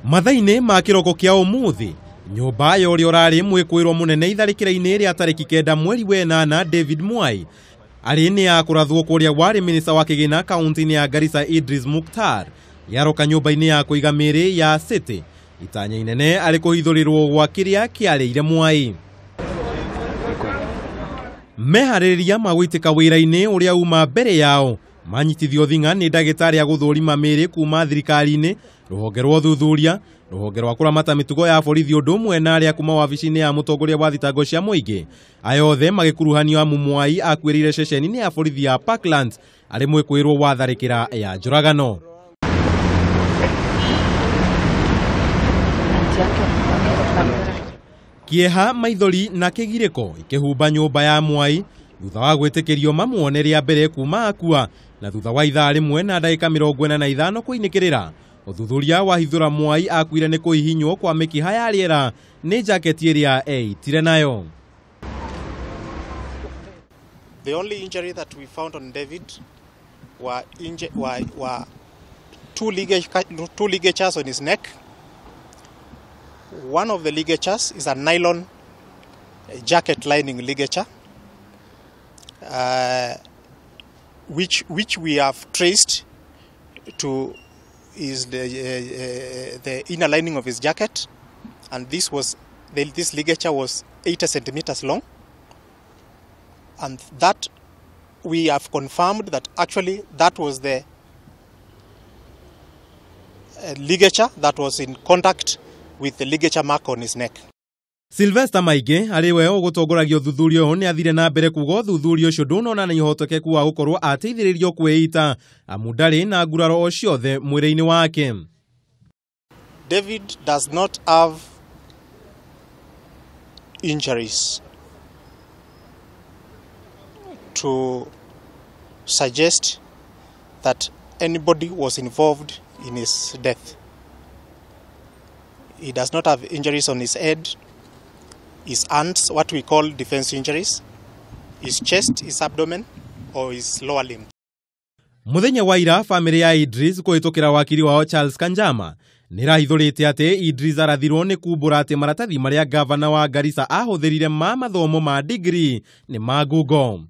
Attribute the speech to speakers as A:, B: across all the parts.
A: Mathaini ma kiroko kia umuthi, nyumba ya urari mwikuirwo munene itharikira-ini ria tariki 9 mweri wa 8 David Mwai ari ni ya kuragwo kuria wari minista wa kigina kaunti ya Garissa Idriss Mukhtar yaroka nyumba-ini ya kuiga miiri ya city itanya inene ari kuhithurirwo gwa kiria kiarire Mwai. Meharĩrĩria ma gũitĩka wĩra-inĩ ũrĩa uma mbere yao manyitithio thinga nĩ ndagĩtarĩ a gũthũrima mĩĩrĩ kuma thirikari-ini, rũhonge rwa Uthuthuria, rũhonge rwa kũramata mĩtugo ya borithi ũndũ ũmwe na arĩa kuma wabici-inĩ ya mũtongoria wa thitango cia mũingĩ, aya othe magĩkuruhanio amu Mwai akuĩrĩire ceceni-inĩ ya borithi ya Parklands arĩ mwikuirwo wa tharikira ya njũragano. Kieha, maithori na kigirĩko ikĩhumba nyũmba ya Mwai thutha wa gwĩtĩkĩrio mamuone rĩa mbere kuma akua na thutha wa ithaa rĩmwe na ndagĩka 45 kũinĩkĩrĩra. Uthuthuria wahithũra Mwai akuire nĩ kũhihinywo kwa mĩkiha ya rĩera nĩ jaketi ĩrĩa eitire nayo.
B: The only injury that we found on David were two ligatures on his neck. One of the ligatures is a nylon jacket lining ligature, which we have traced to is the inner lining of his jacket, and this ligature was 80 centimeters long, and that we have confirmed that actually that was the ligature that was in contact with the ligature mark on his neck.
A: Sylvester Maige ariwe ũgũtongoragia ũthuthuria ũyũ nĩ athire na mbere kuuga ũthuthuria ũcio ndũnona ũhotekeku wa gũkorwo ateithĩrĩrio kwĩita amu ndarĩ na nguraro o ciothe mwĩrĩ-inĩ wake.
B: David does not have injuries to suggest that anybody was involved in his death. He does not have injuries on his head, his hands, what we call defense injuries, his chest, his abdomen, or his lower limb.
A: Muthenya wa ira, family ya Idriss kũhĩtũkĩra wakiri wao Charles Kanjama nĩrahithũrĩte atĩ Idriss arathirwo nĩ kumbũra atĩ maratathi marĩa gavana wa Garissa ahũthĩrire ma mathomo ma degree nĩ ma ngungo.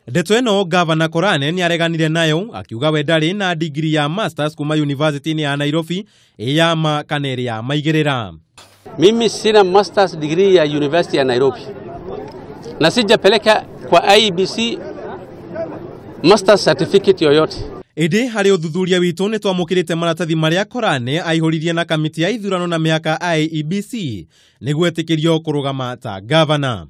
A: Ndeto ĩno gavana Korane nĩ areganire nayo akiuga we ndarĩ na degree ya masters kuma university-inĩ ya Nairobi ya ma kana ya maigĩrĩra.
C: Mimi sina masters degree ya university ya Nairobi na sijapeleka kwa IEBC masters certificate yoyote.
A: Ĩndĩ harĩ ũthuthuria witũ nĩ twamũkĩrĩte maratathi marĩa Korane aihũririe na kamĩtĩ ya ithurano na mĩaka IEBC nĩguo etĩkĩrio kũrũgama ta gavana.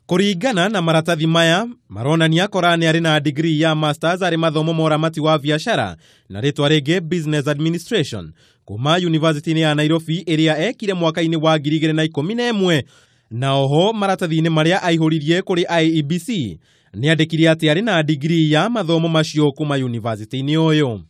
A: Kuringana na maratathi maya maronania Korane arĩ na degree ya masters arĩ mathomo ma ũramati wa biashara na rĩtwa rĩngĩ business administration kuma university-inĩ ya Nairobi ĩrĩa ekire mwaka-inĩ wa 2011, na oho maratathi-inĩ marĩa aihũririe kũrĩ IEBC nĩandĩkire atĩ arĩ na degree ya mathomo macio kuma university-inĩ ũyũ.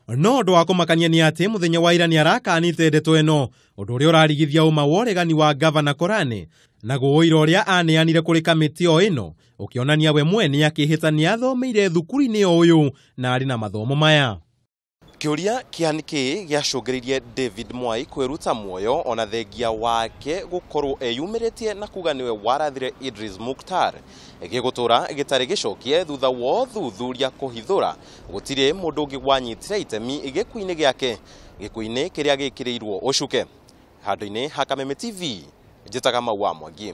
A: No ũndũ wa kũmakania nĩ atĩ mũthenya wa ira nĩ arakanĩte ndeto ĩno, ũndũ ũrĩa ũrarigithia ũma wa ũregani wa gavana Korane na gũũira ũrĩa aneanire kũrĩ kamĩtĩ o ĩno ũkĩonania we mwene akĩhĩta nĩ athomeire thukuru-inĩ ũyũ na arĩ na mathomo maya.
D: Kĩũria kĩa nĩkĩ gĩacũngĩrĩirie David Mwai kwĩruta muoyo ona thengia wake gũkorwo eyumĩrĩtie na kuga nĩwe warathire Idriss Mukhtar gĩgũtũra gĩtarĩ gĩcokie thutha wa ũthuthuria kũhithũra gũtirĩ mũndũ ũngĩ wanyitire itemi gĩkuũ-inĩ gĩake, gĩkuũ-inĩ kĩrĩa gĩkĩrĩirwo ũcuke. Handũ-inĩ ha Kameme TV, njĩtaga Mau wa Mwangi.